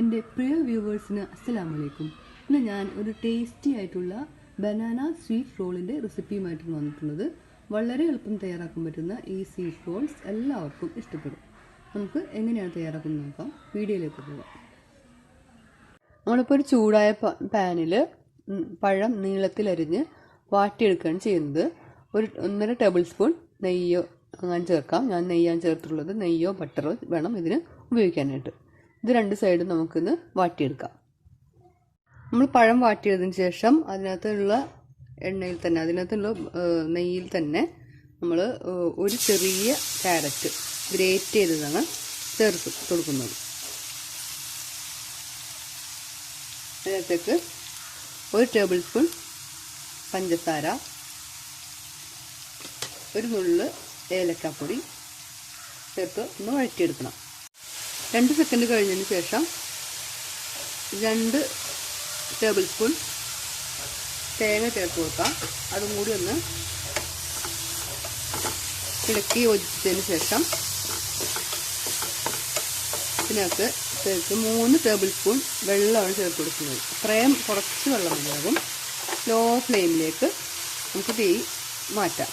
എൻ്റെ പ്രിയ വ്യൂവേഴ്സിന് അസ്സലാമു അലൈക്കും. ഇന്ന് ഞാൻ ഒരു ടേസ്റ്റി ആയിട്ടുള്ള ബനാന സ്വീറ്റ് റോളിൻ്റെ റെസിപ്പിയുമായിട്ടാണ് വന്നിട്ടുള്ളത്. വളരെ എളുപ്പം തയ്യാറാക്കാൻ പറ്റുന്ന ഈ സ്വീറ്റ് റോൾസ് എല്ലാവർക്കും ഇഷ്ടപ്പെടും. നമുക്ക് എങ്ങനെയാണ് തയ്യാറാക്കുന്നത് നോക്കാം. വീഡിയോയിലേക്ക് പോകാം. നമ്മളിപ്പോൾ ഒരു ചൂടായ പാനിൽ പഴം നീളത്തിലരിഞ്ഞ് വാട്ടിയെടുക്കുകയാണ് ചെയ്യുന്നത്. ഒരു 1.5 ടേബിൾ സ്പൂൺ നെയ്യോ അങ്ങനെ ചേർക്കാം. ഞാൻ നെയ്യാണ് ചേർത്തിട്ടുള്ളത്. നെയ്യോ ബട്ടറോ വേണം ഇതിന് ഉപയോഗിക്കാനായിട്ട്. ഇത് രണ്ട് സൈഡും നമുക്കിന്ന് വാട്ടിയെടുക്കാം. നമ്മൾ പഴം വാട്ടിയതിന് ശേഷം അതിനകത്തുള്ള എണ്ണയിൽ തന്നെ അതിനകത്തുള്ള നെയ്യിൽ തന്നെ നമ്മൾ ഒരു ചെറിയ ക്യാരറ്റ് ഗ്രേറ്റ് ചെയ്തതാണ് ചേർത്ത് കൊടുക്കുന്നത്. അതിനകത്തേക്ക് 1 ടേബിൾ സ്പൂൺ പഞ്ചസാര, ഒരു നുള്ള് ഏലക്കാപ്പൊടി ചേർത്ത് ഒന്ന് വഴറ്റിയെടുക്കണം. 2 സെക്കൻഡ് കഴിഞ്ഞതിന് ശേഷം 2 ടേബിൾ സ്പൂൺ തേങ്ങ ചേർത്ത് കൊടുക്കാം. അതും കൂടി ഒന്ന് ഇളക്കി യോജിപ്പിച്ചതിന് ശേഷം ഇതിനകത്ത് 3 ടേബിൾ സ്പൂൺ വെള്ളമാണ് ചേർത്ത് കൊടുക്കുന്നത്. അത്രയും കുറച്ച് വെള്ളം മതിയാകും. ലോ ഫ്ലെയിമിലേക്ക് നമുക്ക് തീ മാറ്റാം.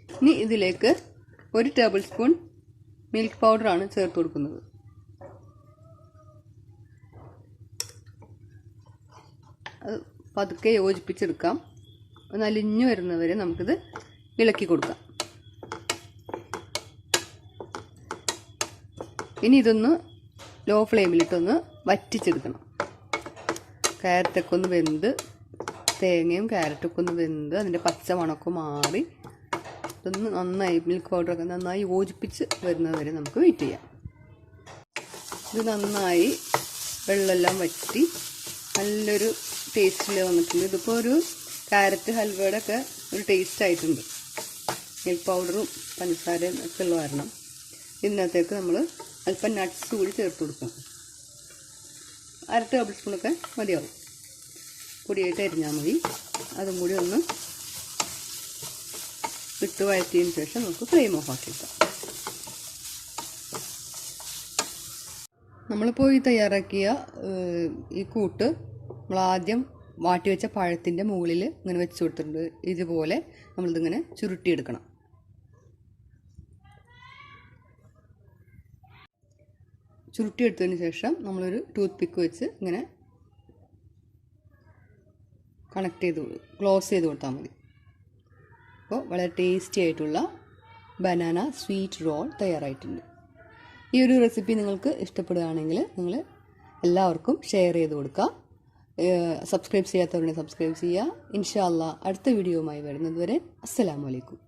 ഇനി ഇതിലേക്ക് 1 ടേബിൾ സ്പൂൺ മിൽക്ക് പൗഡറാണ് ചേർത്ത് കൊടുക്കുന്നത്. അത് പതുക്കെ യോജിപ്പിച്ചെടുക്കാം. ഒന്ന് അലിഞ്ഞു വരുന്നവരെ നമുക്കിത് ഇളക്കി കൊടുക്കാം. ഇനി ഇതൊന്ന് ലോ ഫ്ലെയിമിലിട്ടൊന്ന് വറ്റിച്ചെടുക്കണം. ക്യാരറ്റൊക്കെ ഒന്ന് വെന്ത്, തേങ്ങയും ക്യാരറ്റൊക്കെ ഒന്ന് വെന്ത് അതിൻ്റെ പച്ച മണമൊക്കെ മാറി ഇതൊന്ന് നന്നായി മിൽക്ക് പൗഡറൊക്കെ നന്നായി യോജിപ്പിച്ച് വരുന്നതുവരെ നമുക്ക് വെയിറ്റ് ചെയ്യാം. ഇത് നന്നായി വെള്ളമെല്ലാം വറ്റി നല്ലൊരു ടേസ്റ്റിൽ വന്നിട്ടുണ്ട്. ഇതിപ്പോൾ ഒരു ക്യാരറ്റ് ഹൽവയുടെ ഒക്കെ ഒരു ടേസ്റ്റ് ആയിട്ടുണ്ട്. മിൽക്ക് പൗഡറും പഞ്ചസാരയും ഒക്കെ ഉള്ള കാരണം ഇതിനകത്തേക്ക് നമ്മൾ അല്പം നട്ട്സ് കൂടി ചേർത്ത് കൊടുക്കണം. 1/2 ടേബിൾ സ്പൂണൊക്കെ മതിയാവും. പൊടിയായിട്ട് അരിഞ്ഞാൽ മതി. അതും കൂടി ഒന്ന് ഇട്ട് വഴറ്റിയതിന് ശേഷം നമുക്ക് ഫ്ലെയിം ഓഫ് ആക്കിയെടുക്കാം. നമ്മളിപ്പോൾ ഈ തയ്യാറാക്കിയ ഈ കൂട്ട് നമ്മൾ ആദ്യം വാട്ടി വെച്ച പഴത്തിൻ്റെ മുകളിൽ ഇങ്ങനെ വെച്ച് കൊടുത്തിട്ടുണ്ട്. ഇതുപോലെ നമ്മളിതിങ്ങനെ ചുരുട്ടിയെടുക്കണം. ചുരുട്ടിയെടുത്തതിന് ശേഷം നമ്മളൊരു ടൂത്ത് പിക്ക് വെച്ച് ഇങ്ങനെ ക്ലോസ് ചെയ്ത് കൊടുത്താൽ മതി. അപ്പോൾ വളരെ ടേസ്റ്റി ആയിട്ടുള്ള ബനാന സ്വീറ്റ് റോൾ തയ്യാറായിട്ടുണ്ട്. ഈ ഒരു റെസിപ്പി നിങ്ങൾക്ക് ഇഷ്ടപ്പെടുകയാണെങ്കിൽ നിങ്ങൾ എല്ലാവർക്കും ഷെയർ ചെയ്ത് കൊടുക്കുക. സബ്സ്ക്രൈബ് ചെയ്യാത്തവരെ സബ്സ്ക്രൈബ് ചെയ്യുക. ഇൻഷാ അല്ലാഹ് അടുത്ത വീഡിയോയുമായി വരുന്നത് വരെ അസ്സലാമു അലൈക്കും.